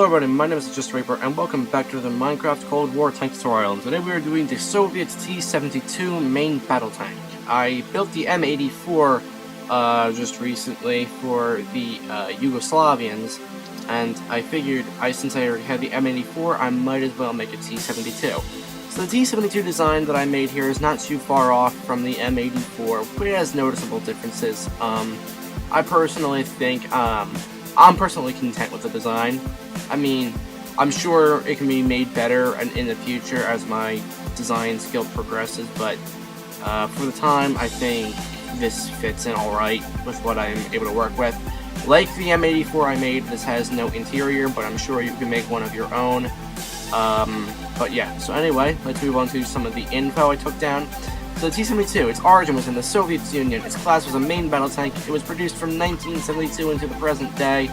everybody, my name is TheJustReaper, and welcome back to the Minecraft Cold War tank tutorial. And today we are doing the Soviet T-72 main battle tank. I built the M84 just recently for the Yugoslavians, and I figured since I already had the M84, I might as well make a T-72. So the T-72 design that I made here is not too far off from the M84, but it has noticeable differences. I personally think I'm personally content with the design. I mean, I'm sure it can be made better in the future as my design skill progresses, but for the time, I think this fits in alright with what I'm able to work with. Like the M84 I made, this has no interior, but I'm sure you can make one of your own. But yeah, so anyway, let's move on to some of the info I took down. So the T-72, its origin was in the Soviet Union. Its class was a main battle tank. It was produced from 1972 into the present day.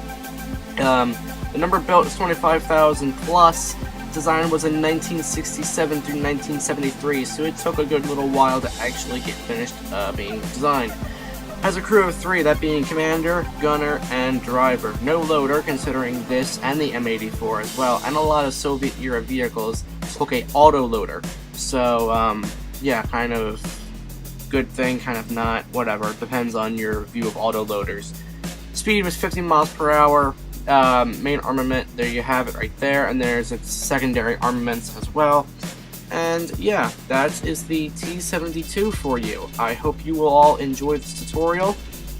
The number built is 25,000 plus. Design was in 1967 through 1973, so it took a good little while to actually get finished being designed. Has a crew of 3, that being commander, gunner, and driver. No loader, considering this and the M84 as well, and a lot of Soviet-era vehicles took a auto-loader. So, yeah, kind of good thing, kind of not, whatever. It depends on your view of auto-loaders. Speed was 50 miles per hour. Main armament, there you have it right there, and there's its secondary armaments as well. And yeah, that is the T-72 for you. I hope you will all enjoy this tutorial.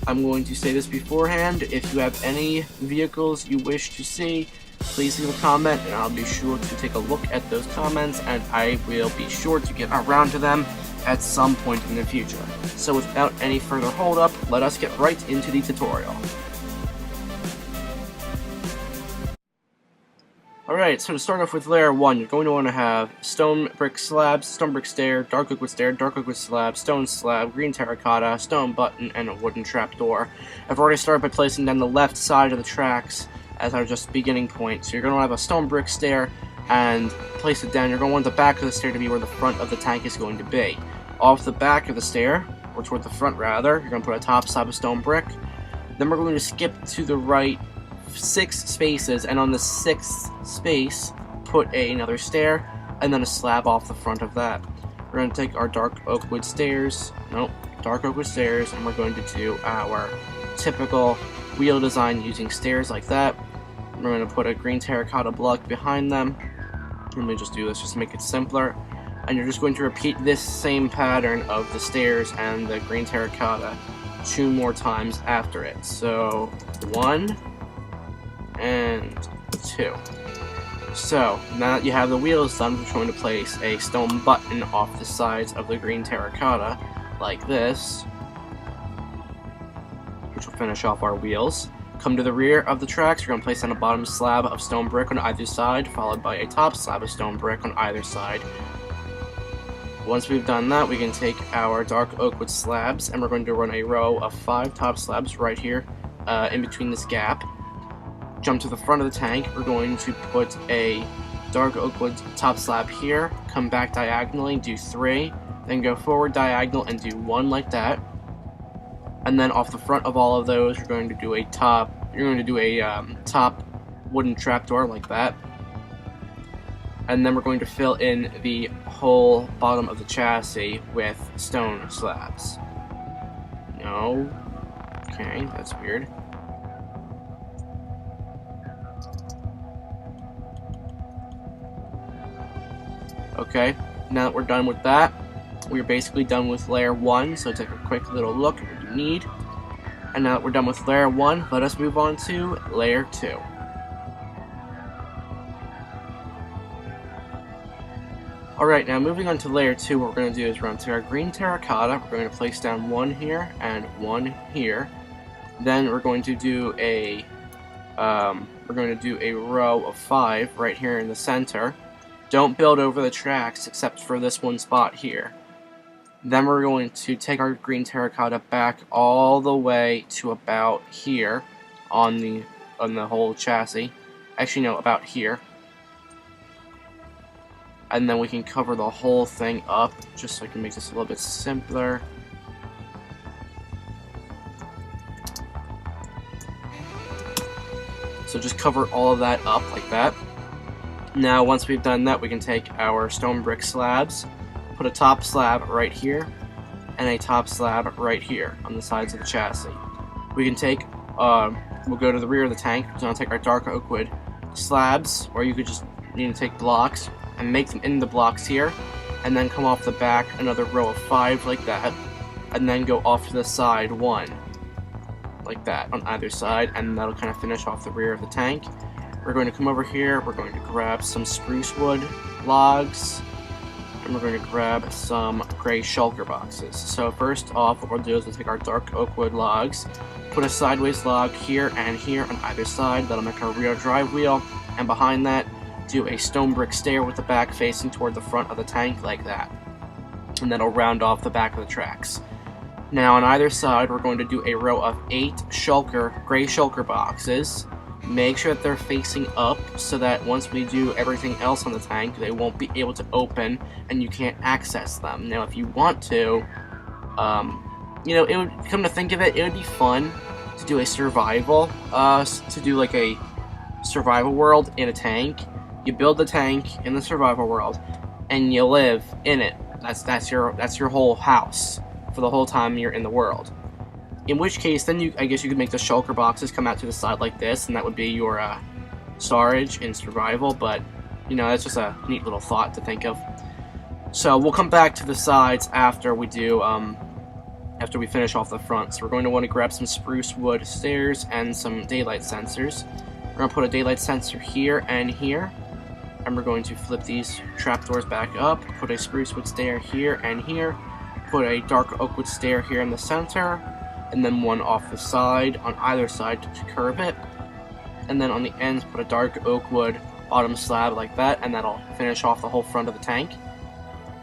I'm going to say this beforehand. If you have any vehicles you wish to see, please leave a comment, and I'll be sure to take a look at those comments, and I will be sure to get around to them at some point in the future. So without any further hold up, let us get right into the tutorial. Alright, so to start off with layer 1, you're going to want to have stone brick slabs, stone brick stair, dark oak wood slab, stone slab, green terracotta, stone button, and a wooden trapdoor. I've already started by placing down the left side of the tracks as our just beginning point. So you're going to have a stone brick stair and place it down. You're going to want the back of the stair to be where the front of the tank is going to be. Off the back of the stair, or toward the front rather, you're going to put a top slab of stone brick. Then we're going to skip to the right 6 spaces, and on the 6th space put another stair and then a slab off the front of that. We're going to take our dark oak wood stairs, and we're going to do our typical wheel design using stairs like that. We're going to put a green terracotta block behind them. Let me just do this just to make it simpler, and you're just going to repeat this same pattern of the stairs and the green terracotta 2 more times after it. So 1 and 2. So now that you have the wheels done, we're going to place a stone button off the sides of the green terracotta like this, which will finish off our wheels. Come to the rear of the tracks, we're going to place down a bottom slab of stone brick on either side, followed by a top slab of stone brick on either side. Once we've done that, we can take our dark oak wood slabs, and we're going to run a row of 5 top slabs right here in between this gap. Jump to the front of the tank, we're going to put a dark oak wood top slab here, come back diagonally, do 3, then go forward diagonal and do 1 like that. And then off the front of all of those, you're going to do a top wooden trapdoor like that. And then we're going to fill in the whole bottom of the chassis with stone slabs. No. Okay, that's weird. Okay, now that we're done with that, we're basically done with layer 1, so take a quick little look at what you need. And now that we're done with layer 1, let us move on to layer 2. Alright, now moving on to layer 2, what we're going to do is we're going to take our green terracotta, we're going to place down 1 here and 1 here. Then we're going to do a row of 5 right here in the center. Don't build over the tracks except for this one spot here. Then we're going to take our green terracotta back all the way to about here on the whole chassis. Actually, no, about here. And then we can cover the whole thing up just so I can make this a little bit simpler. So just cover all of that up like that. Now once we've done that, we can take our stone brick slabs, put a top slab right here, and a top slab right here on the sides of the chassis. We can take, we'll go to the rear of the tank, we're going to take our dark oak wood slabs, or you could just need to take blocks and make them in the blocks here, and then come off the back another row of 5 like that, and then go off to the side 1 like that on either side, and that'll kind of finish off the rear of the tank. We're going to come over here, we're going to grab some spruce wood logs, and we're going to grab some gray shulker boxes. So first off, what we'll do is we'll take our dark oak wood logs, put a sideways log here and here on either side, that'll make our rear drive wheel, and behind that, do a stone brick stair with the back facing toward the front of the tank like that. And that'll round off the back of the tracks. Now on either side, we're going to do a row of 8 gray shulker boxes. Make sure that they're facing up so that once we do everything else on the tank, they won't be able to open and you can't access them. Now if you want to, you know, it would, come to think of it, it would be fun to do a survival, to do like a survival world in a tank. You build the tank in the survival world and you live in it. That's your whole house for the whole time you're in the world. In which case, then I guess you could make the shulker boxes come out to the side like this, and that would be your storage in survival. But you know, that's just a neat little thought to think of. So we'll come back to the sides after we do, after we finish off the front. So we're going to want to grab some spruce wood stairs and some daylight sensors. We're going to put a daylight sensor here and here, and we're going to flip these trapdoors back up. Put a spruce wood stair here and here. Put a dark oak wood stair here in the center, and then one off the side on either side to curve it, and then on the ends put a dark oak wood bottom slab like that, and that'll finish off the whole front of the tank.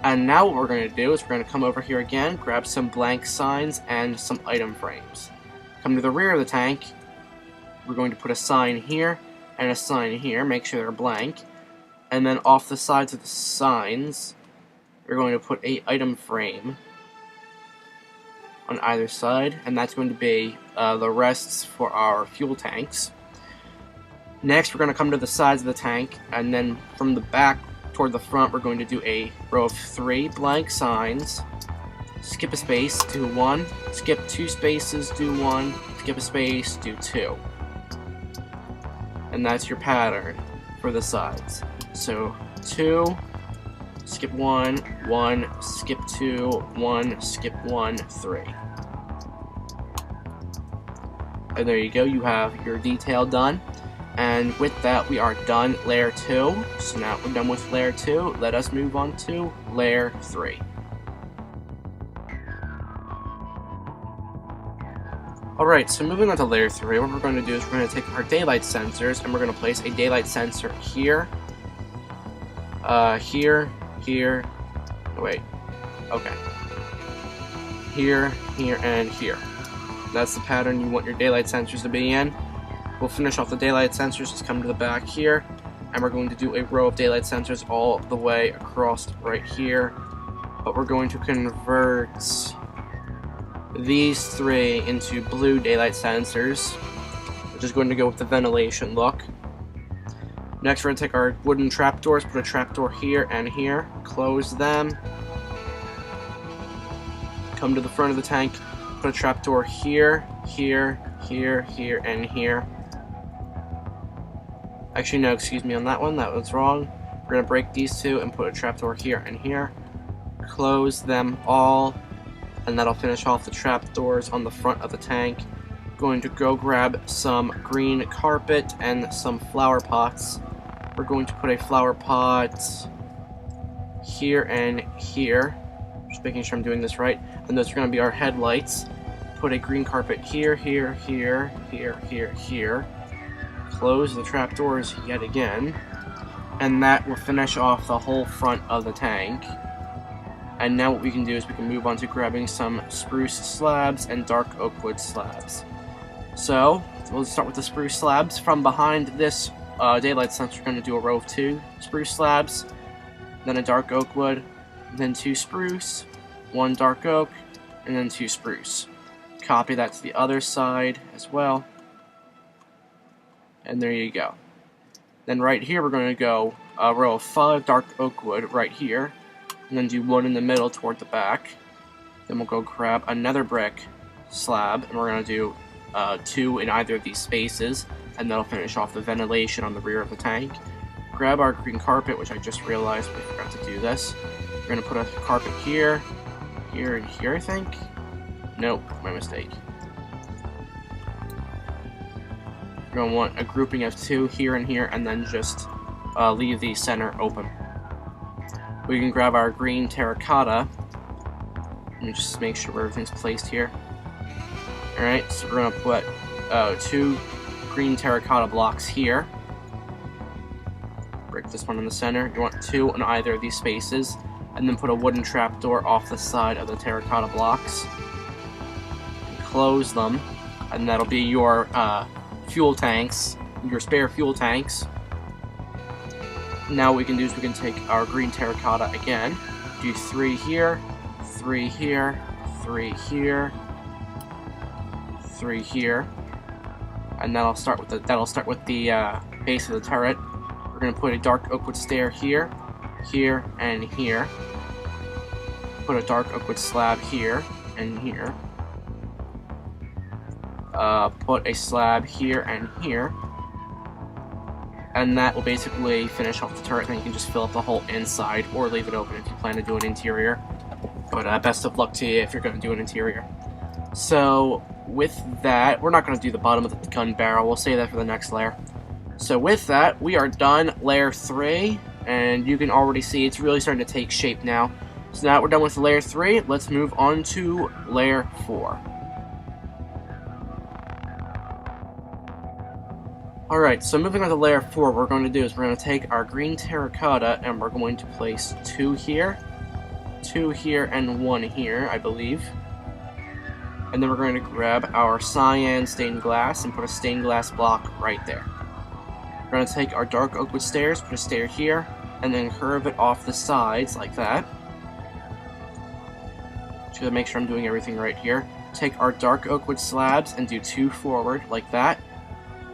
And now what we're going to do is we're going to come over here again, grab some blank signs and some item frames. Come to the rear of the tank, we're going to put a sign here and a sign here, make sure they're blank, and then off the sides of the signs we're going to put a item frame on either side, and that's going to be the rests for our fuel tanks. Next, we're going to come to the sides of the tank, and then from the back toward the front, we're going to do a row of 3 blank signs. Skip a space, do 1. Skip 2 spaces, do 1. Skip a space, do 2. And that's your pattern for the sides. So 2, skip 1, 1, skip 2, 1, skip 1, 3. And there you go, you have your detail done. And with that, we are done layer 2. So now we're done with layer 2. Let us move on to layer 3. Alright, so moving on to layer 3, what we're going to do is we're going to take our daylight sensors and we're going to place a daylight sensor here, here, and here. That's the pattern you want your daylight sensors to be in. We'll finish off the daylight sensors, just come to the back here, and we're going to do a row of daylight sensors all the way across right here, but we're going to convert these 3 into blue daylight sensors, which is going to go with the ventilation look. Next, we're going to take our wooden trapdoors, put a trapdoor here and here, close them, come to the front of the tank, put a trapdoor here, here, and here. Actually, no, excuse me on that one, that was wrong. We're going to break these 2 and put a trapdoor here and here, close them all, and that'll finish off the trapdoors on the front of the tank. Going to go grab some green carpet and some flower pots. We're going to put a flower pot here and here, just making sure I'm doing this right, and those are going to be our headlights. Put a green carpet here, here, here. Close the trapdoors yet again, and that will finish off the whole front of the tank. And now what we can do is we can move on to grabbing some spruce slabs and dark oak wood slabs. So we'll start with the spruce slabs. From behind this daylight sensor, we're going to do a row of 2 spruce slabs, then a dark oak wood, then 2 spruce, 1 dark oak, and then 2 spruce. Copy that to the other side as well. And there you go. Then right here we're going to go a row of 5 dark oak wood right here, and then do 1 in the middle toward the back. Then we'll go grab another brick slab, and we're going to do 2 in either of these spaces, and that'll finish off the ventilation on the rear of the tank. Grab our green carpet, which I just realized we forgot to do this. We're going to put a carpet here, here, and here, I think? Nope, my mistake. We're going to want a grouping of 2 here and here, and then just leave the center open. We can grab our green terracotta. Let me just make sure everything's placed here. Alright, so we're going to put 2 green terracotta blocks here. Break this one in the center. You want 2 in either of these spaces, and then put a wooden trapdoor off the side of the terracotta blocks. Close them, and that'll be your fuel tanks, your spare fuel tanks. Now what we can do is we can take our green terracotta again, do 3 here, 3 here, 3 here, 3 here, and that'll start with the base of the turret. We're going to put a dark oak wood stair here, here, and here. Put a dark oak wood slab here and here. Put a slab here and here. And that will basically finish off the turret, and then you can just fill up the whole inside, or leave it open if you plan to do an interior. But best of luck to you if you're going to do an interior. So, with that, we're not going to do the bottom of the gun barrel, we'll save that for the next layer. So with that, we are done layer 3, and you can already see it's really starting to take shape now. So now we're done with layer 3, let's move on to layer 4. Alright, so moving on to layer 4, what we're going to do is we're going to take our green terracotta, and we're going to place 2 here, 2 here, and 1 here, I believe. And then we're going to grab our cyan stained glass and put a stained glass block right there. We're going to take our dark oak wood stairs, put a stair here, and then curve it off the sides like that. Just to make sure I'm doing everything right here. Take our dark oak wood slabs and do 2 forward like that.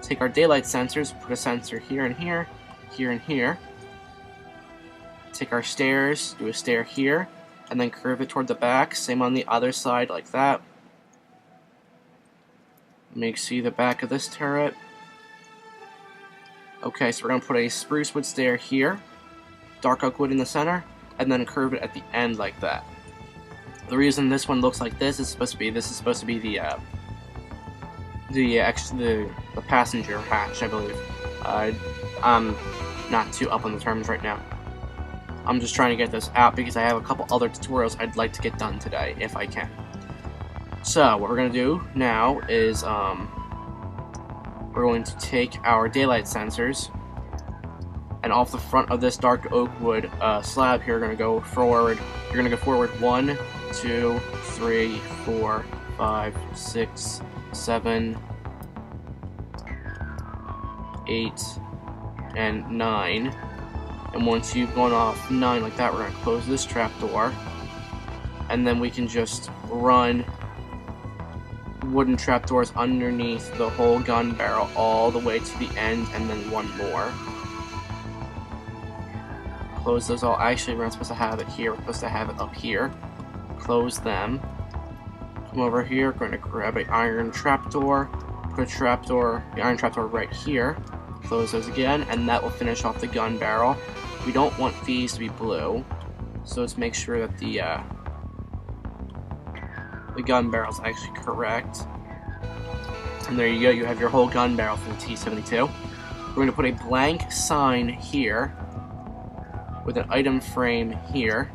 Take our daylight sensors, put a sensor here and here, here and here. Take our stairs, do a stair here, and then curve it toward the back. Same on the other side like that. Make see the back of this turret. Okay, so we're going to put a spruce wood stair here, dark oak wood in the center, and then curve it at the end like that. The reason this one looks like this is supposed to be the passenger hatch, I believe. I'm not too up on the terms right now. I'm just trying to get this out because I have a couple other tutorials I'd like to get done today, if I can. So, what we're going to do now is, we're going to take our daylight sensors, and off the front of this dark oak wood slab here, we're going to go forward. You're going to go forward 1, 2, 3, 4, 5, 6, 7, 8, and 9. And once you've gone off 9 like that, we're going to close this trapdoor, and then we can just run wooden trapdoors underneath the whole gun barrel all the way to the end, and then 1 more. Close those all. Actually, we're not supposed to have it here, we're supposed to have it up here. Close them. Come over here, we're going to grab an iron trapdoor, put the iron trapdoor right here. Close those again, and that will finish off the gun barrel. We don't want these to be blue, so let's make sure that the gun barrel is actually correct. And there you go, you have your whole gun barrel for the T-72. We're going to put a blank sign here with an item frame here.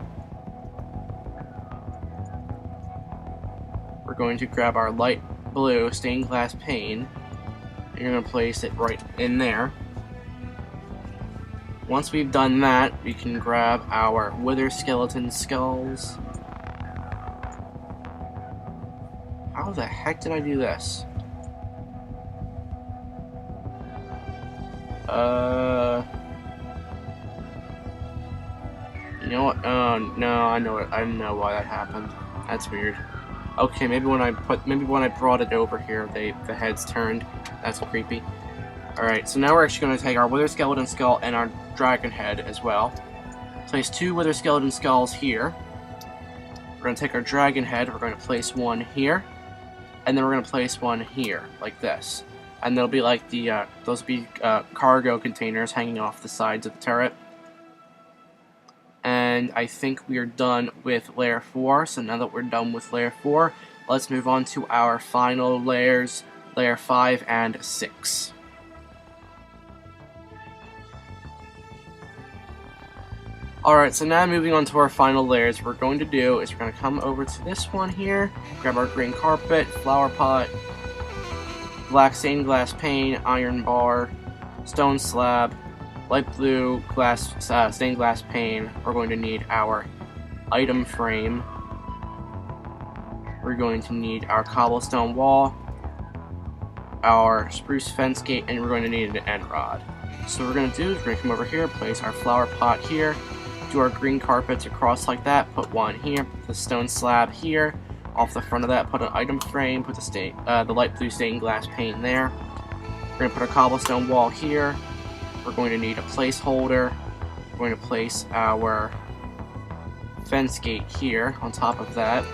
We're going to grab our light blue stained glass pane, and you're going to place it right in there. Once we've done that, we can grab our wither skeleton skulls. How the heck did I do this? You know what? Oh no, I know it. I know why that happened. That's weird. Okay, maybe when I brought it over here, the heads turned. That's creepy. Alright, so now we're actually going to take our Wither Skeleton Skull and our Dragon Head as well. Place 2 Wither Skeleton Skulls here. We're going to take our Dragon Head, we're going to place one here. And then we're going to place one here, like this. And they'll be like the, those will be cargo containers hanging off the sides of the turret. And I think we are done with layer 4, so now that we're done with layer 4, let's move on to our final layers, layer 5 and 6. Alright, so now moving on to our final layers, what we're going to do is we're going to come over to this one here, grab our green carpet, flower pot, black stained glass pane, iron bar, stone slab, light blue glass stained glass pane. We're going to need our item frame. We're going to need our cobblestone wall, our spruce fence gate, and we're going to need an end rod. So what we're going to do is we're going to come over here, place our flower pot here, do our green carpets across like that, put one here, put the stone slab here, off the front of that put an item frame, put the light blue stained glass pane there. We're going to put a cobblestone wall here. We're going to need a placeholder. We're going to place our fence gate here on top of that.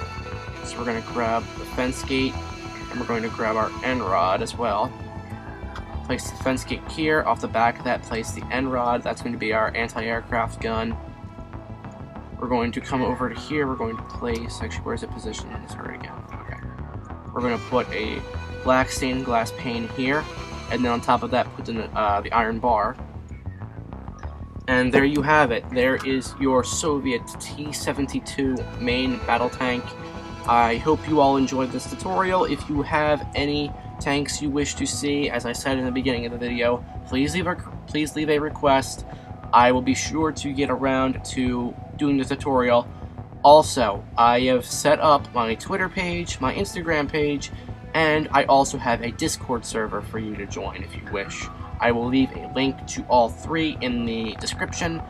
So we're going to grab the fence gate, and we're going to grab our end rod as well. Place the fence gate here, off the back of that place the end rod, that's going to be our anti-aircraft gun. We're going to come over to here, we're going to place, actually where's it positioned in this already again? Okay. We're going to put a black stained glass pane here, and then on top of that put in the iron bar. And there you have it, there is your Soviet T-72 main battle tank. I hope you all enjoyed this tutorial. If you have any tanks you wish to see, as I said in the beginning of the video, please leave a request. I will be sure to get around to doing the tutorial. Also, I have set up my Twitter page, my Instagram page, and I also have a Discord server for you to join if you wish. I will leave a link to all three in the description.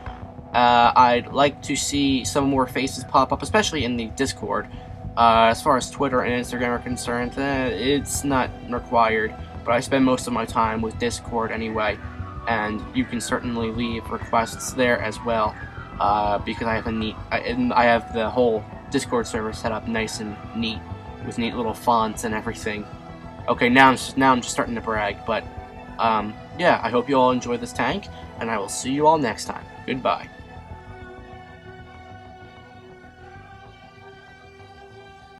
I'd like to see some more faces pop up, especially in the Discord. As far as Twitter and Instagram are concerned, it's not required, but I spend most of my time with Discord anyway, and you can certainly leave requests there as well, because I have the whole Discord server set up nice and neat, with neat little fonts and everything. Okay, now I'm just starting to brag, but yeah, I hope you all enjoy this tank, and I will see you all next time. Goodbye.